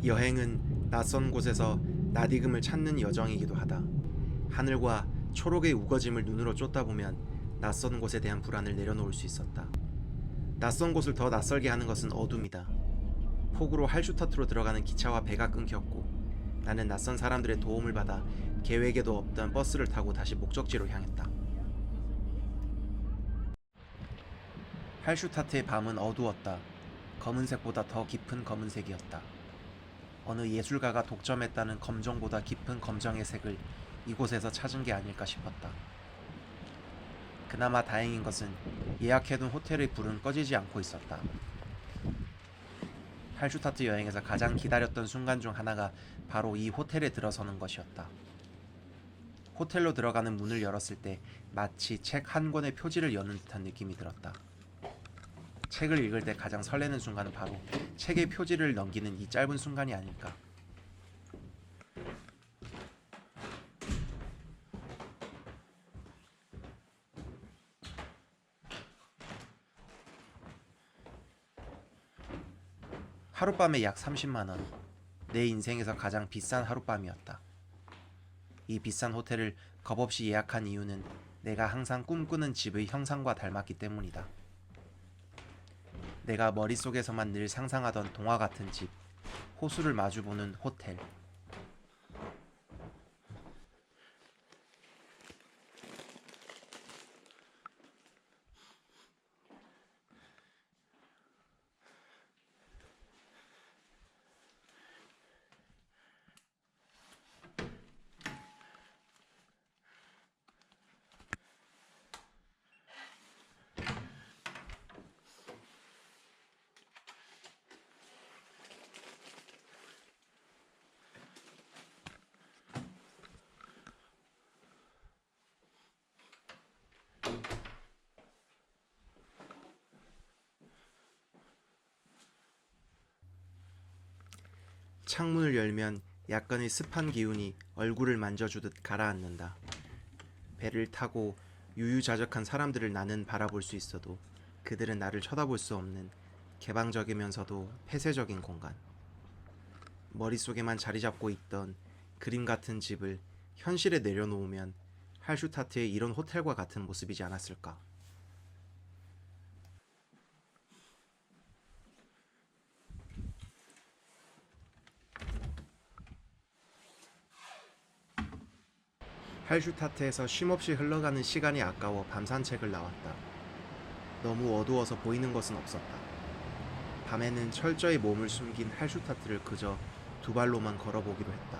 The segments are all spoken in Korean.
여행은 낯선 곳에서 낯익음을 찾는 여정이기도 하다. 하늘과 초록의 우거짐을 눈으로 쫓다 보면 낯선 곳에 대한 불안을 내려놓을 수 있었다. 낯선 곳을 더 낯설게 하는 것은 어둠이다. 폭우로 할슈타트로 들어가는 기차와 배가 끊겼고 나는 낯선 사람들의 도움을 받아 계획에도 없던 버스를 타고 다시 목적지로 향했다. 할슈타트의 밤은 어두웠다. 검은색보다 더 깊은 검은색이었다. 어느 예술가가 독점했다는 검정보다 깊은 검정의 색을 이곳에서 찾은 게 아닐까 싶었다. 그나마 다행인 것은 예약해둔 호텔의 불은 꺼지지 않고 있었다. 할슈타트 여행에서 가장 기다렸던 순간 중 하나가 바로 이 호텔에 들어서는 것이었다. 호텔로 들어가는 문을 열었을 때 마치 책 한 권의 표지를 여는 듯한 느낌이 들었다. 책을 읽을 때 가장 설레는 순간은 바로 책의 표지를 넘기는 이 짧은 순간이 아닐까. 하룻밤에 약 30만 원. 내 인생에서 가장 비싼 하룻밤이었다. 이 비싼 호텔을 겁없이 예약한 이유는 내가 항상 꿈꾸는 집의 형상과 닮았기 때문이다. 내가 머릿속에서만 늘 상상하던 동화 같은 집, 호수를 마주보는 호텔. 창문을 열면 약간의 습한 기운이 얼굴을 만져주듯 가라앉는다. 배를 타고 유유자적한 사람들을 나는 바라볼 수 있어도 그들은 나를 쳐다볼 수 없는 개방적이면서도 폐쇄적인 공간. 머릿속에만 자리 잡고 있던 그림 같은 집을 현실에 내려놓으면 할슈타트의 이런 호텔과 같은 모습이지 않았을까. 할슈타트에서 쉼없이 흘러가는 시간이 아까워 밤 산책을 나왔다. 너무 어두워서 보이는 것은 없었다. 밤에는 철저히 몸을 숨긴 할슈타트를 그저 두 발로만 걸어보기로 했다.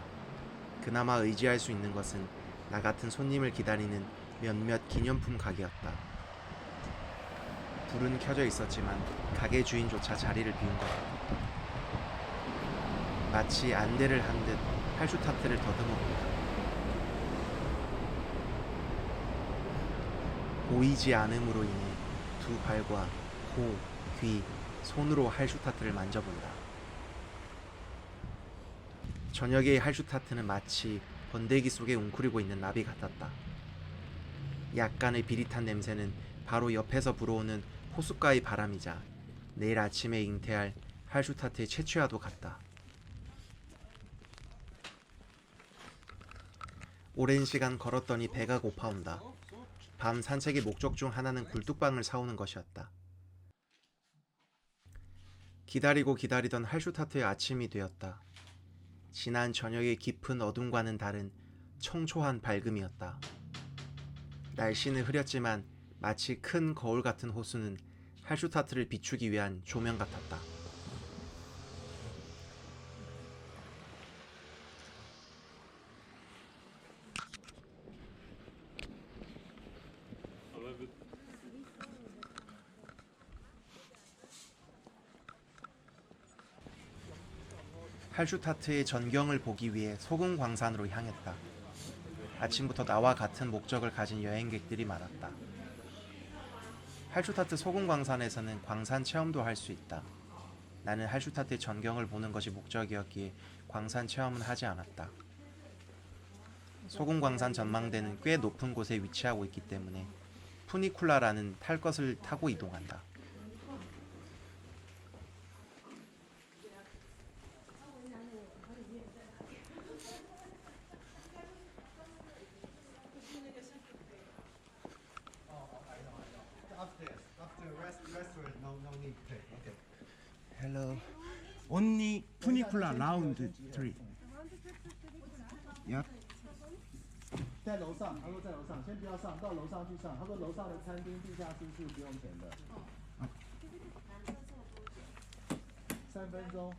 그나마 의지할 수 있는 것은 나 같은 손님을 기다리는 몇몇 기념품 가게였다. 불은 켜져 있었지만 가게 주인조차 자리를 비운 것 같았다. 마치 안대를 한 듯 할슈타트를 더듬어 본다. 보이지 않음으로 인해 두 발과 코, 귀, 손으로 할슈타트를 만져본다. 저녁의 할슈타트는 마치 번데기 속에 웅크리고 있는 나비 같았다. 약간의 비릿한 냄새는 바로 옆에서 불어오는 호숫가의 바람이자 내일 아침에 잉태할 할슈타트의 채취와도 같다. 오랜 시간 걸었더니 배가 고파온다. 밤 산책의 목적 중 하나는 굴뚝빵을 사오는 것이었다. 기다리고 기다리던 할슈타트의 아침이 되었다. 지난 저녁의 깊은 어둠과는 다른 청초한 밝음이었다. 날씨는 흐렸지만 마치 큰 거울 같은 호수는 할슈타트를 비추기 위한 조명 같았다. 할슈타트의 전경을 보기 위해 소금광산으로 향했다. 아침부터 나와 같은 목적을 가진 여행객들이 많았다. 할슈타트 소금광산에서는 광산 체험도 할 수 있다. 나는 할슈타트의 전경을 보는 것이 목적이었기에 광산 체험은 하지 않았다. 소금광산 전망대는 꽤 높은 곳에 위치하고 있기 때문에 푸니쿨라라는 탈 것을 타고 이동한다. Only Punicula round 3. Yep. 在楼上，他说在楼上，先不要上，到楼上去上。他说楼上的餐厅地下室是不用钱的。3分钟。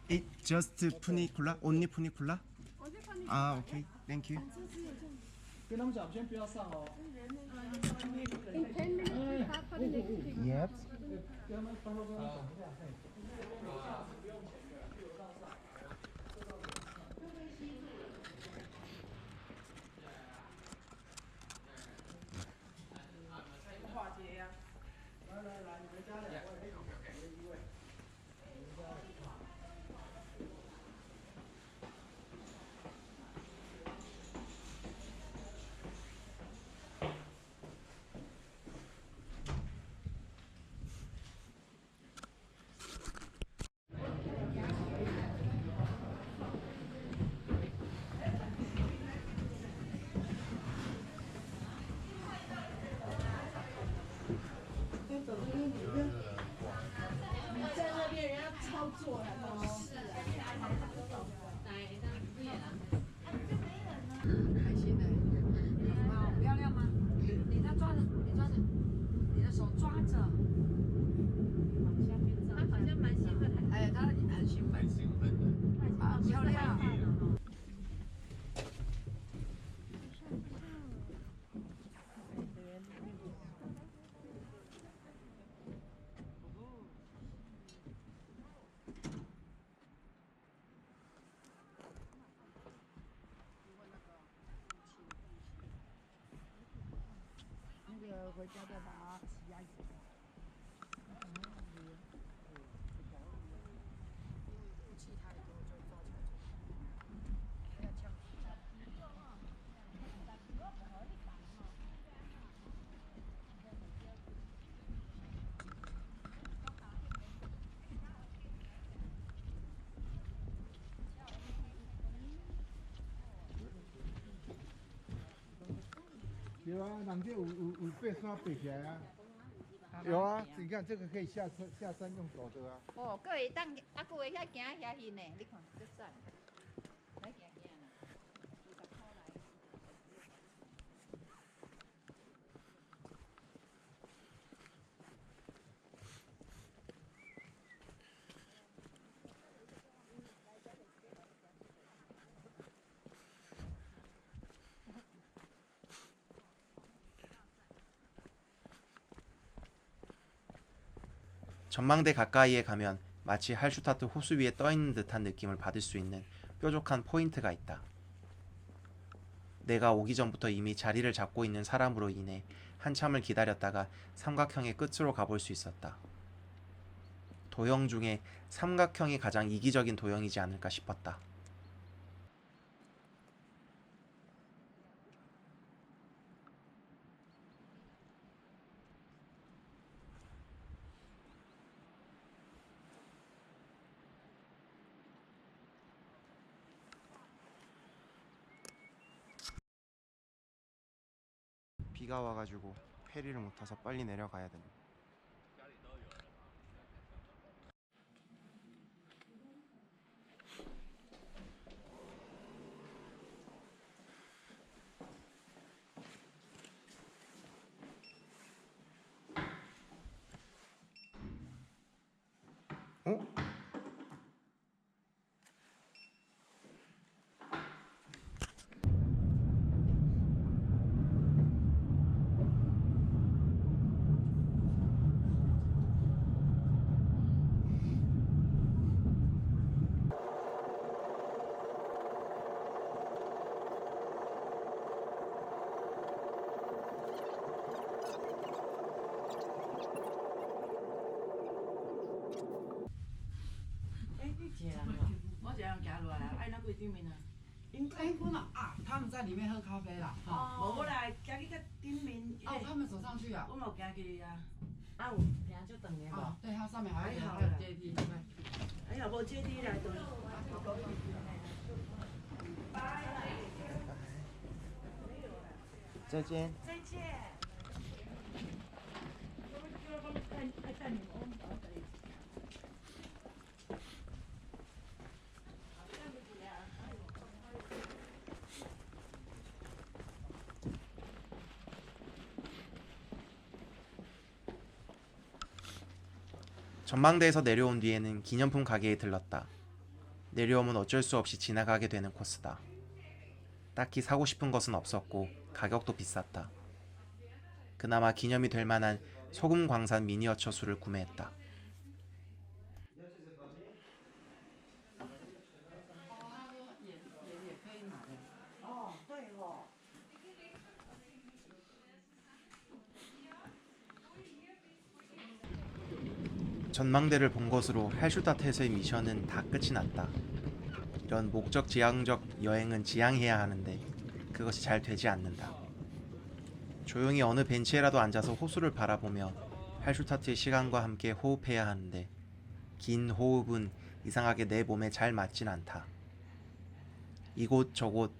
It just Punicula? Only Punicula? Ah, okay. Thank you. 跟他们讲，先不要上哦。 In 10 minutes, we start for the next week. Yep. 跟他们帮他们讲一下。 回家再把洗牙洗。气太多就造成这个。呛。有啊，人家有背山背起来啊。有啊，你看这个可以下山用走的啊。哦，各会当啊，各会遐行遐去呢，你看，这赞。来行行啦，20块来。전망대 가까이에 가면 마치 할슈타트 호수 위에 떠있는 듯한 느낌을 받을 수 있는 뾰족한 포인트가 있다. 내가 오기 전부터 이미 자리를 잡고 있는 사람으로 인해 한참을 기다렸다가 삼각형의 끝으로 가볼 수 있었다. 도형 중에 삼각형이 가장 이기적인 도형이지 않을까 싶었다. 비가 와가지고 페리를 못 타서 빨리 내려가야 됩니다. 어?他们在里面喝咖啡啦。无我来行去甲顶面。哦，他们走上去啊？我冇行去啊。啊有行足长的无？对，它上面还有阶梯。哎呀，无阶梯来就。再见。再见。 전망대에서 내려온 뒤에는 기념품 가게에 들렀다. 내려오면 어쩔 수 없이 지나가게 되는 코스다. 딱히 사고 싶은 것은 없었고 가격도 비쌌다. 그나마 기념이 될 만한 소금 광산 미니어처 술을 구매했다. 전망대를 본 것으로 할슈타트에서의 미션은 다 끝이 났다. 이런 목적 지향적 여행은 지향해야 하는데 그것이 잘 되지 않는다. 조용히 어느 벤치에라도 앉아서 호수를 바라보며 할슈타트의 시간과 함께 호흡해야 하는데 긴 호흡은 이상하게 내 몸에 잘 맞진 않다. 이곳 저곳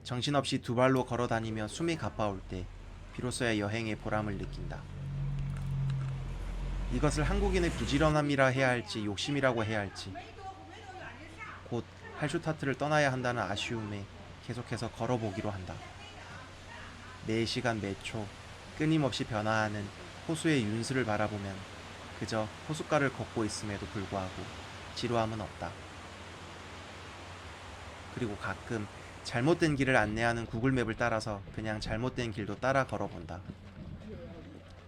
정신없이 두 발로 걸어다니며 숨이 가빠올 때 비로소야 여행의 보람을 느낀다. 이것을 한국인의 부지런함이라 해야 할지 욕심이라고 해야 할지 곧 할슈타트를 떠나야 한다는 아쉬움에 계속해서 걸어보기로 한다. 매 시간 매 초 끊임없이 변화하는 호수의 윤수를 바라보면 그저 호숫가를 걷고 있음에도 불구하고 지루함은 없다. 그리고 가끔 잘못된 길을 안내하는 구글맵을 따라서 그냥 잘못된 길도 따라 걸어본다.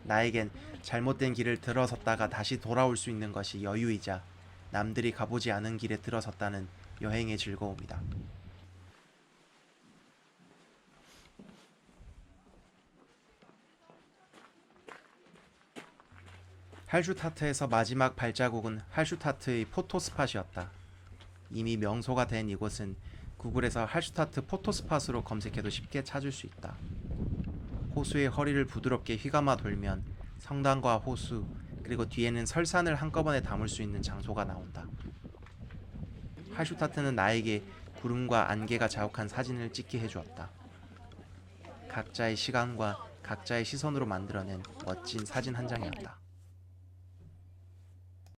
나에겐 잘못된 길을 들어섰다가 다시 돌아올 수 있는 것이 여유이자 남들이 가보지 않은 길에 들어섰다는 여행의 즐거움이다. 할슈타트에서 마지막 발자국은 할슈타트의 포토스팟이었다. 이미 명소가 된 이곳은 구글에서 할슈타트 포토스팟으로 검색해도 쉽게 찾을 수 있다. 호수의 허리를 부드럽게 휘감아 돌면 성당과 호수 그리고 뒤에는 설산을 한꺼번에 담을 수 있는 장소가 나온다. 할슈타트는 나에게 구름과 안개가 자욱한 사진을 찍게 해주었다. 각자의 시간과 각자의 시선으로 만들어낸 멋진 사진 한 장이었다.